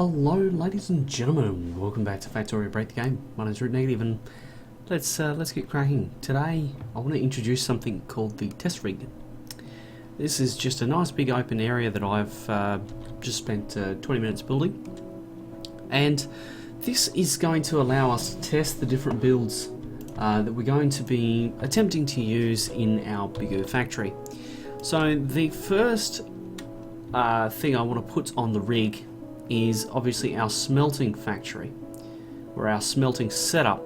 Hello ladies and gentlemen, welcome back to Factorio Break the Game. My name's Root Negative and let's get cracking. Today I want to introduce something called the test rig. This is just a nice big open area that I've just spent 20 minutes building, and this is going to allow us to test the different builds that we're going to be attempting to use in our bigger factory. So the first thing I want to put on the rig is obviously our smelting factory, or our smelting setup.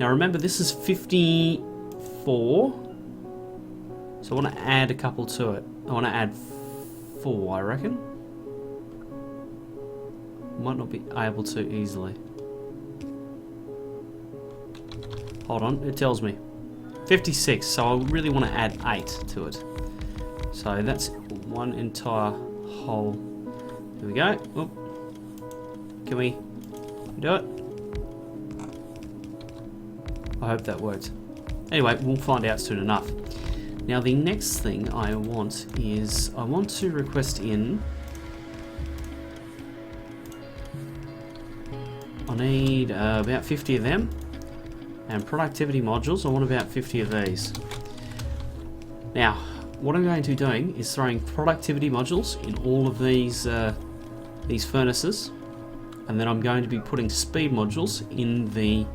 Now remember, this is 54, so I want to add a couple to it. I want to add 4, I reckon. Might not be able to easily. Hold on, it tells me 56, so I really want to add 8 to it. So that's one entire hole. There we go. Oop. Can we do it? I hope that worked. Anyway, we'll find out soon enough. Now the next thing I want is, I want to request in, I need about 50 of them, and productivity modules, I want about 50 of these. Now, what I'm going to be doing is throwing productivity modules in all of these furnaces, and then I'm going to be putting speed modules in the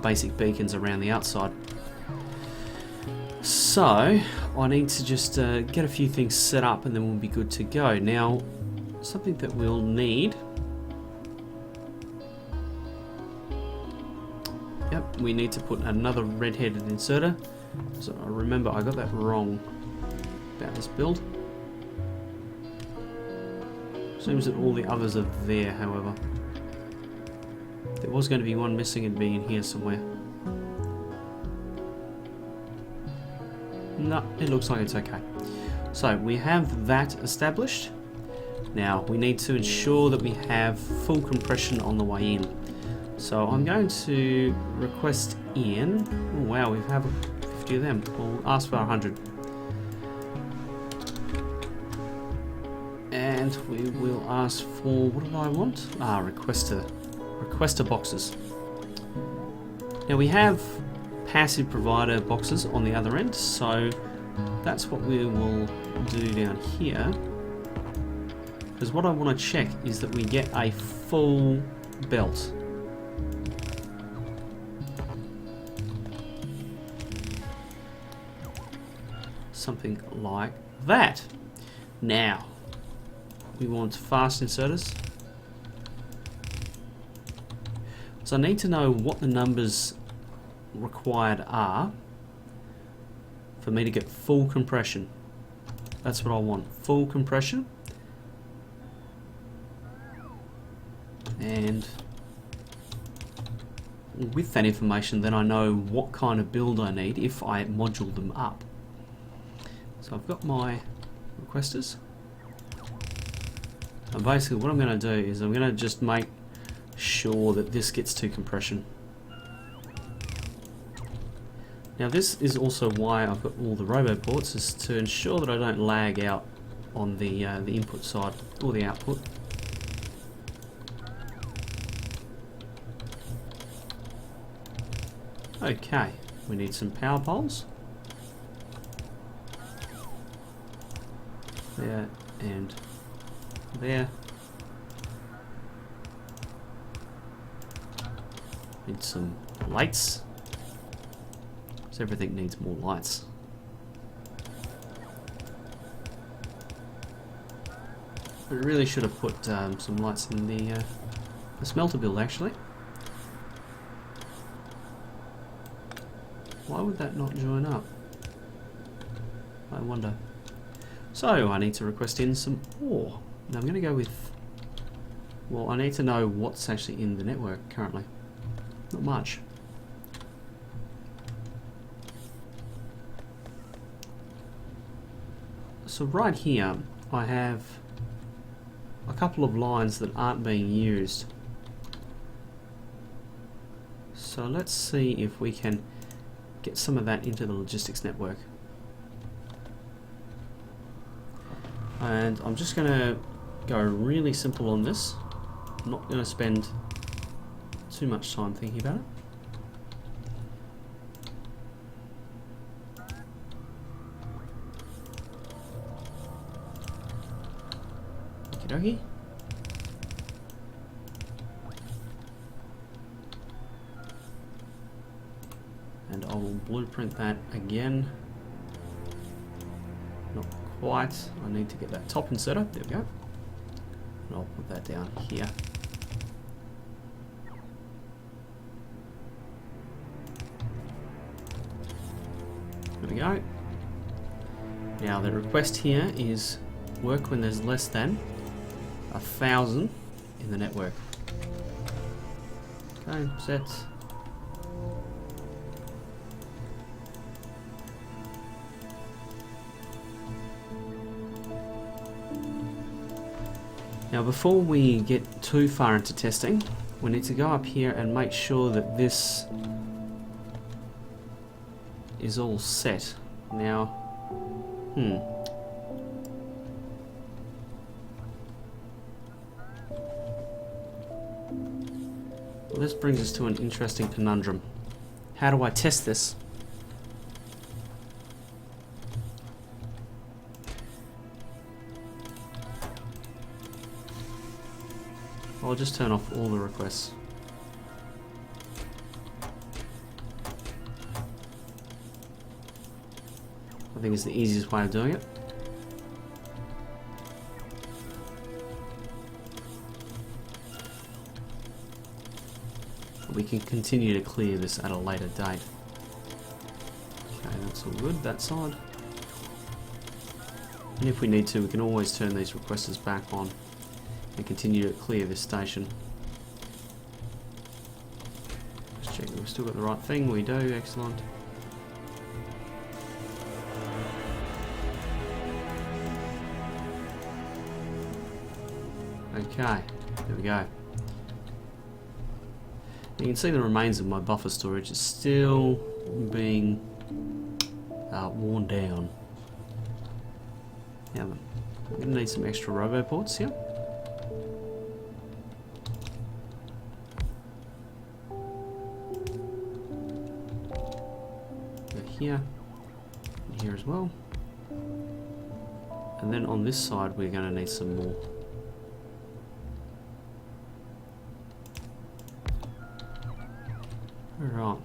basic beacons around the outside. So I need to just get a few things set up and then we'll be good to go. Now, something that we'll need, yep, we need to put another red-headed inserter. So I remember I got that wrong about this build. Seems that all the others are there, however. There was going to be one missing and be in here somewhere. No, it looks like it's okay. So we have that established. Now we need to ensure that we have full compression on the way in. So I'm going to request in, oh wow, we have 50 of them. We'll ask for 100. And we will ask for, what do I want? Requester boxes. Now we have passive provider boxes on the other end, so that's what we will do down here. Because what I want to check is that we get a full belt. Something like that. Now, we want fast inserters. So I need to know what the numbers required are for me to get full compression. That's what I want, full compression. And with that information, then I know what kind of build I need if I module them up. So I've got my requesters. And basically what I'm going to do is I'm going to just make sure that this gets to compression. Now this is also why I've got all the robo ports, is to ensure that I don't lag out on the input side or the output. Okay, we need some power poles. There and there. Need some lights. So everything needs more lights. I really should have put some lights in the smelter build actually. Why would that not join up? I wonder. So I need to request in some ore. Now I'm going to go with, well, I need to know what's actually in the network currently. Not much. So right here I have a couple of lines that aren't being used. So let's see if we can get some of that into the logistics network. And I'm just going to go really simple on this. I'm not going to spend too much time thinking about it. Okie dokie. And I will blueprint that again. Not quite. I need to get that top inserter. There we go. And I'll put that down here. There we go. Now the request here is work when there's less than 1,000 in the network. Okay, set. Now before we get too far into testing, we need to go up here and make sure that this is all set. Now, well, this brings us to an interesting conundrum. How do I test this? I'll just turn off all the requests. I think it's the easiest way of doing it. We can continue to clear this at a later date. Okay, that's all good, that side. And if we need to, we can always turn these requesters back on and continue to clear this station. Just check that we've still got the right thing. We do, excellent. Okay, there we go. You can see the remains of my buffer storage is still being worn down. Now then, I'm going to need some extra robo ports here. Here, and here as well. And then on this side we're going to need some more. Alright.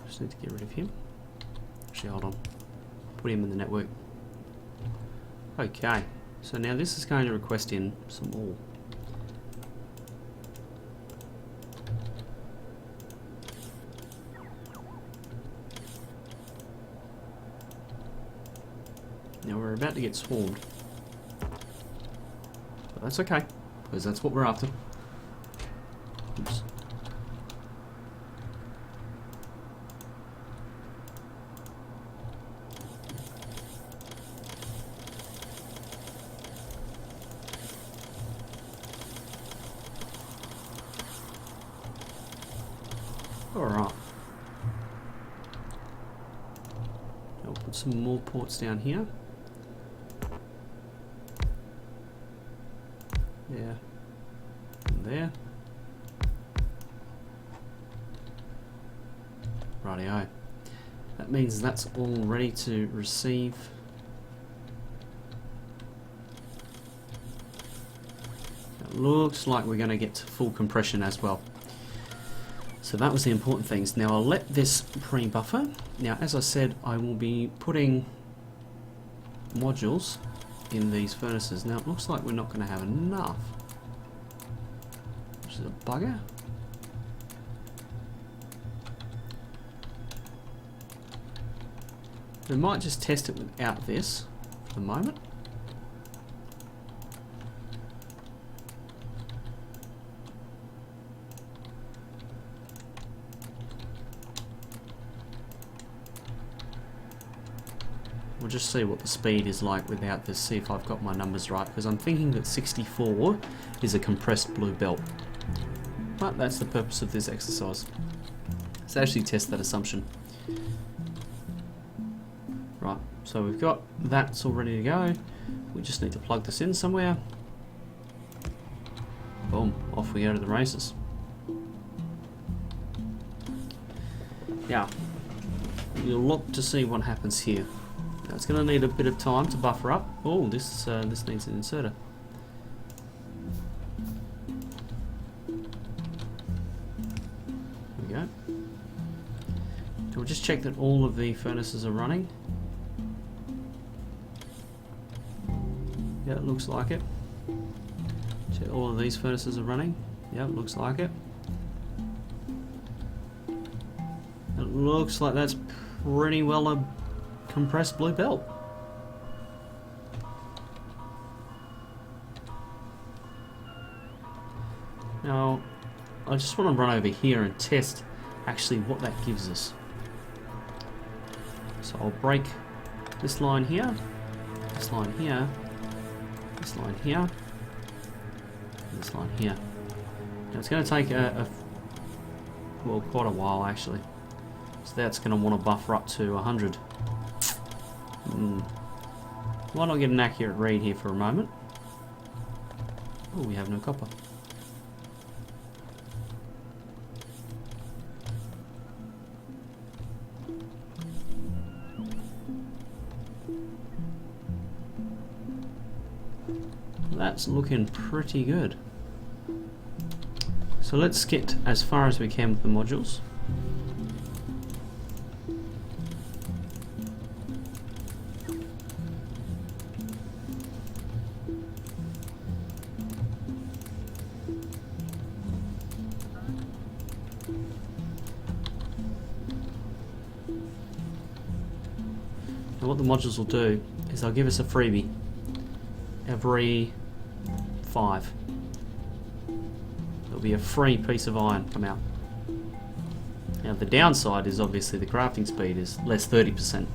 Just need to get rid of him. Actually, hold on. Put him in the network. Okay, so now this is going to request in some more. Now we're about to get swarmed. But that's okay, because that's what we're after. Oops. Alright. I'll put some more ports down here. There. And there. Rightio. That means that's all ready to receive. It looks like we're going to get to full compression as well. So that was the important things. Now I'll let this pre-buffer. Now as I said, I will be putting modules in these furnaces. Now it looks like we're not going to have enough, which is a bugger. We might just test it without this for the moment. We'll just see what the speed is like without this, see if I've got my numbers right, because I'm thinking that 64 is a compressed blue belt. But that's the purpose of this exercise. Let's actually test that assumption. Right, so we've got that's all ready to go. We just need to plug this in somewhere. Boom, off we go to the races. Now, you'll look to see what happens here. Now, it's going to need a bit of time to buffer up. Oh, this needs an inserter. There we go. So we'll just check that all of the furnaces are running. Yeah, it looks like it. Check all of these furnaces are running. Yeah, it looks like it. It looks like that's pretty well a compressed blue belt. Now, I just want to run over here and test actually what that gives us. So I'll break this line here, this line here, this line here, and this line here. Now it's going to take well, quite a while actually. So that's going to want to buffer up to 100. Why not get an accurate read here for a moment? Oh, we have no copper. That's looking pretty good. So let's get as far as we can with the modules. And what the modules will do is they'll give us a freebie every 5. There'll be a free piece of iron come out. Now the downside is obviously the crafting speed is less 30%.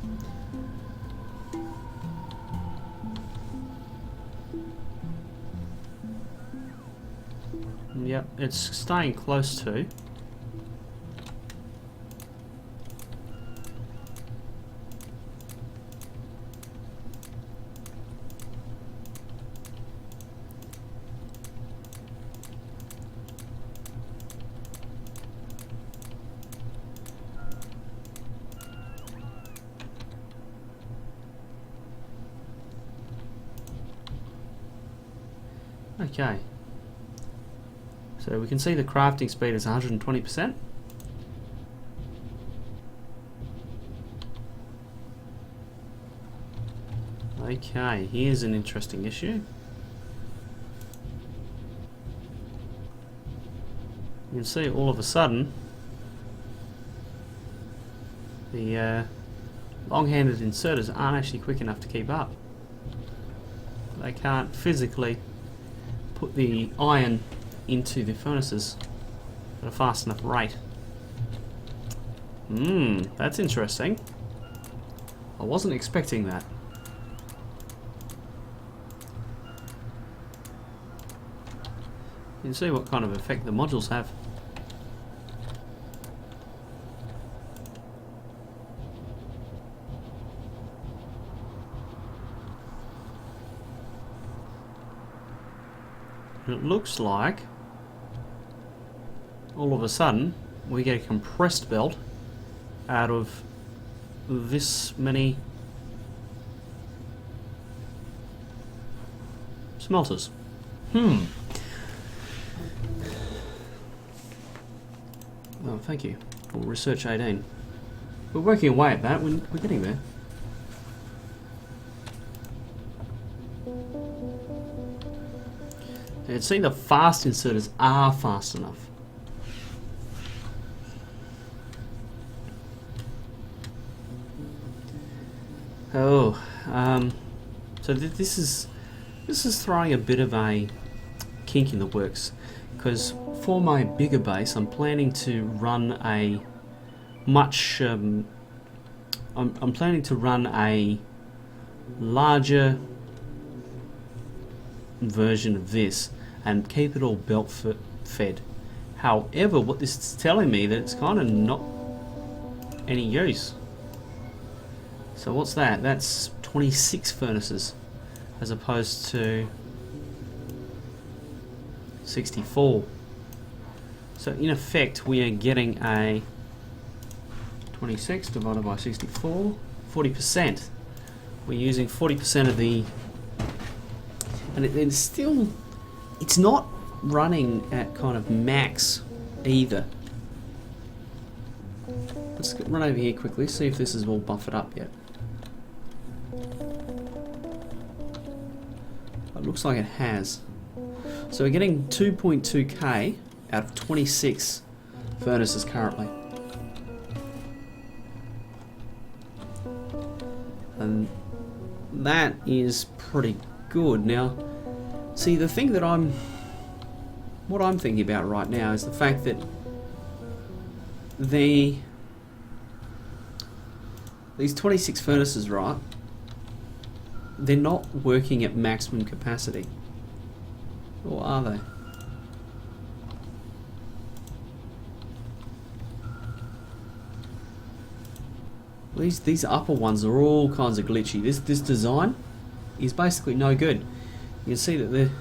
Yep, it's staying close to. Okay, so we can see the crafting speed is 120%. Okay, here's an interesting issue. You can see all of a sudden the long-handed inserters aren't actually quick enough to keep up. They can't physically put the iron into the furnaces at a fast enough rate. That's interesting. I wasn't expecting that. You can see what kind of effect the modules have. It looks like all of a sudden we get a compressed belt out of this many smelters. Oh, thank you for research 18. We're working away at that. We're getting there. You can see the fast inserters are fast enough. Oh, so this is throwing a bit of a kink in the works, because for my bigger base I'm planning to run a much I'm planning to run a larger version of this and keep it all belt fed. However, what this is telling me that it's kind of not any use. So what's that? That's 26 furnaces as opposed to 64. So in effect we are getting a 26 divided by 64, 40%. We're using 40% of the, and it's still, it's not running at kind of max either. Let's run over here quickly, see if this is all buffered up yet. It looks like it has. So we're getting 2.2k out of 26 furnaces currently. And that is pretty good. Now, see, the thing that what I'm thinking about right now is the fact that these 26 furnaces, right, they're not working at maximum capacity. Or are they? These upper ones are all kinds of glitchy. This design is basically no good. You can see that they're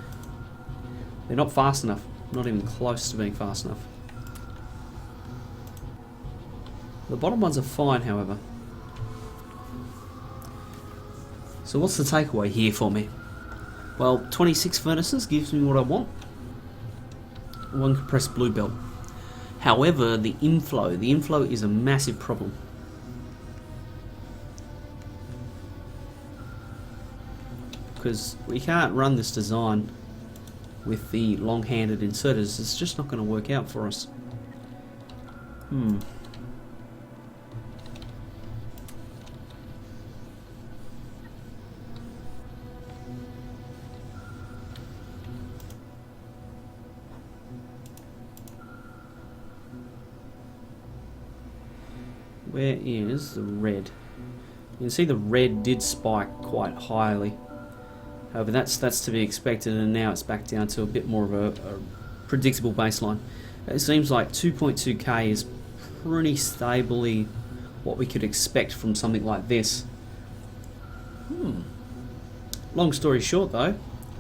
not fast enough. Not even close to being fast enough. The bottom ones are fine, however. So what's the takeaway here for me? Well, 26 furnaces gives me what I want. One compressed blue belt. However, the inflow is a massive problem. Because we can't run this design with the long-handed inserters. It's just not going to work out for us. Where is the red? You can see the red did spike quite highly. However, that's to be expected, and now it's back down to a bit more of a predictable baseline. It seems like 2.2k is pretty stably what we could expect from something like this. Long story short though,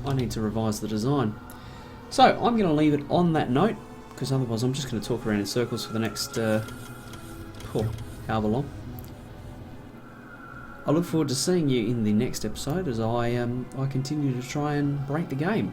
I need to revise the design. So I'm going to leave it on that note, because otherwise I'm just going to talk around in circles for the next however long. I look forward to seeing you in the next episode as I continue to try and break the game.